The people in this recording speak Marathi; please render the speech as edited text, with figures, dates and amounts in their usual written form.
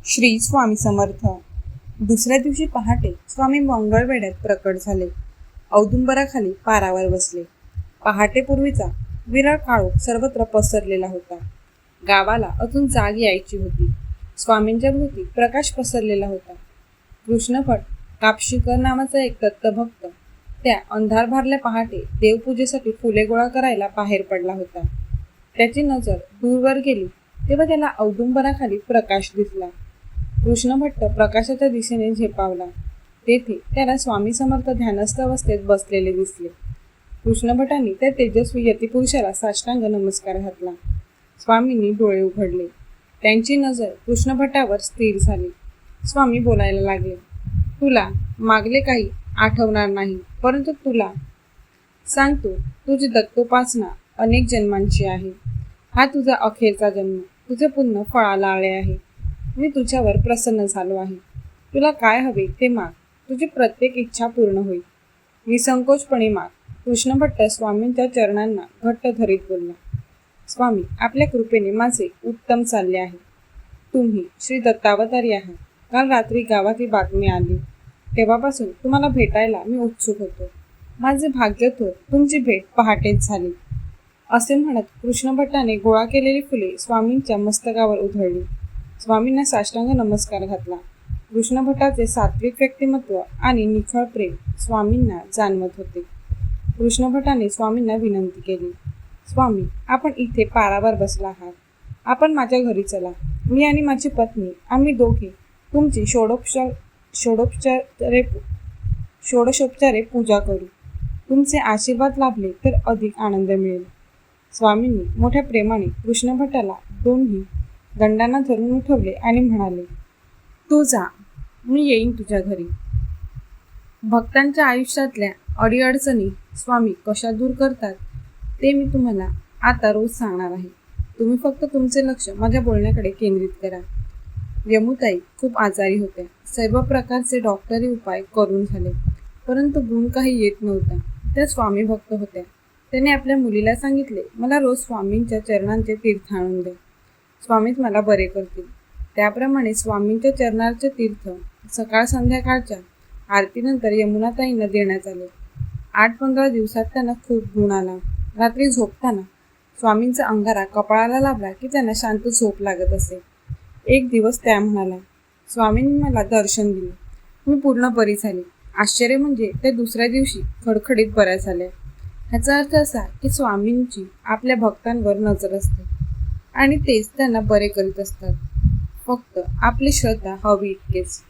श्री स्वामी समर्थ. दुसऱ्या दिवशी पहाटे स्वामी मंगळवेढ्यात प्रकट झाले. औदुंबराखाली पारावर बसले. पहाटेपूर्वीचा विरळ काळोख सर्वत्र पसरलेला होता. गावाला अजून जाग यायची होती. स्वामींच्या भोवती प्रकाश पसरलेला होता. कृष्णभट कापशीकर नावाचा एक दत्तभक्त त्या अंधार भारल्या पहाटे देवपूजेसाठी फुले गोळा करायला बाहेर पडला होता. त्याची नजर दूरवर गेली तेव्हा त्याला औदुंबराखाली प्रकाश दिसला. कृष्णभट्ट प्रकाशाच्या दिशेने झेपावला. तेथे त्याला स्वामी समर्थ ध्यानस्थ अवस्थेत बसलेले दिसले. कृष्णभटांनी त्या तेजस्वी यतिपुरुषाला साष्टांग नमस्कार घातला. स्वामींनी डोळे उघडले. त्यांची नजर कृष्णभट्टावर स्थिर झाली. स्वामी बोलायला लागले. तुला मागले काही आठवणार नाही, परंतु तुला सांगतो, तुझी दत्तोपासना अनेक जन्मांची आहे. हा तुझा अखेरचा जन्म. तुझे पुण्य फळाला आले आहे. मी तुझ्यावर प्रसन्न झालो आहे. तुला काय हवे ते माग. तुझी प्रत्येक इच्छा पूर्ण होईल. निसंकोचपणे माग. कृष्णभट्ट स्वामींच्या चरणांना घट्ट धरीत बोलला. स्वामी, आपल्या कृपेने माझे उत्तम चालले आहे. तुम्ही श्री दत्तावतारी आहात. काल रात्री गावात ही बातमी आली. तेव्हापासून तुम्हाला भेटायला मी उत्सुक होतो. माझे भाग्य थोर तुमची भेट पहाटेच झाली. असे म्हणत कृष्णभट्टाने गोळा केलेली फुले स्वामींच्या मस्तकावर उधळली. स्वामींना साष्टांग नमस्कार घातला. कृष्णभट्टाचे सात्विक व्यक्तिमत्व आणि निखळ प्रेम स्वामींना जाणवत होते. कृष्णभट्टाने स्वामींना विनंती केली. स्वामी, आपण इथे पारावर बसला आहात. आपण माझ्या घरी चला. मी आणि माझी पत्नी आम्ही दोघे तुमची षोडशोपचारे पूजा करू. तुमचे आशीर्वाद लाभले तर अधिक आनंद मिळेल. स्वामींनी मोठ्या प्रेमाने कृष्णभट्टाला दोन्ही दंडांना धरून उठवले आणि म्हणाले, तू जा, मी येईन तुझ्या घरी. भक्तांच्या आयुष्यातल्या अडीअडचणी स्वामी कशा दूर करतात ते मी तुम्हाला आता रोज सांगणार आहे. तुम्ही फक्त तुमचे लक्ष माझ्या बोलण्याकडे केंद्रित करा. यमुताई खूप आजारी होत्या. सर्व प्रकारचे डॉक्टरी उपाय करून झाले, परंतु गुण काही येत नव्हता. त्या स्वामी भक्त होत्या. त्याने आपल्या मुलीला सांगितले, मला रोज स्वामींच्या चरणांचे तीर्थ आणून द्या. स्वामीच मला बरे करतील. त्याप्रमाणे स्वामींच्या चरणाचे तीर्थ सकाळ संध्याकाळच्या आरतीनंतर यमुनाताईंना देण्यात आले. 8-15 दिवसात त्यांना खूप गुण आला. रात्री झोपताना स्वामींचा अंगारा कपाळाला लाभला की त्यांना शांत झोप लागत असे. एक दिवस त्या म्हणाला, स्वामींनी मला दर्शन दिले. मी पूर्ण बरी झाली. आश्चर्य म्हणजे त्या दुसऱ्या दिवशी खडखडीत बऱ्या झाल्या. ह्याचा अर्थ असा की स्वामींची आपल्या भक्तांवर नजर असते आणि तेच त्यांना बरे करीत असतात. फक्त आपली श्रद्धा हवी इतकेच.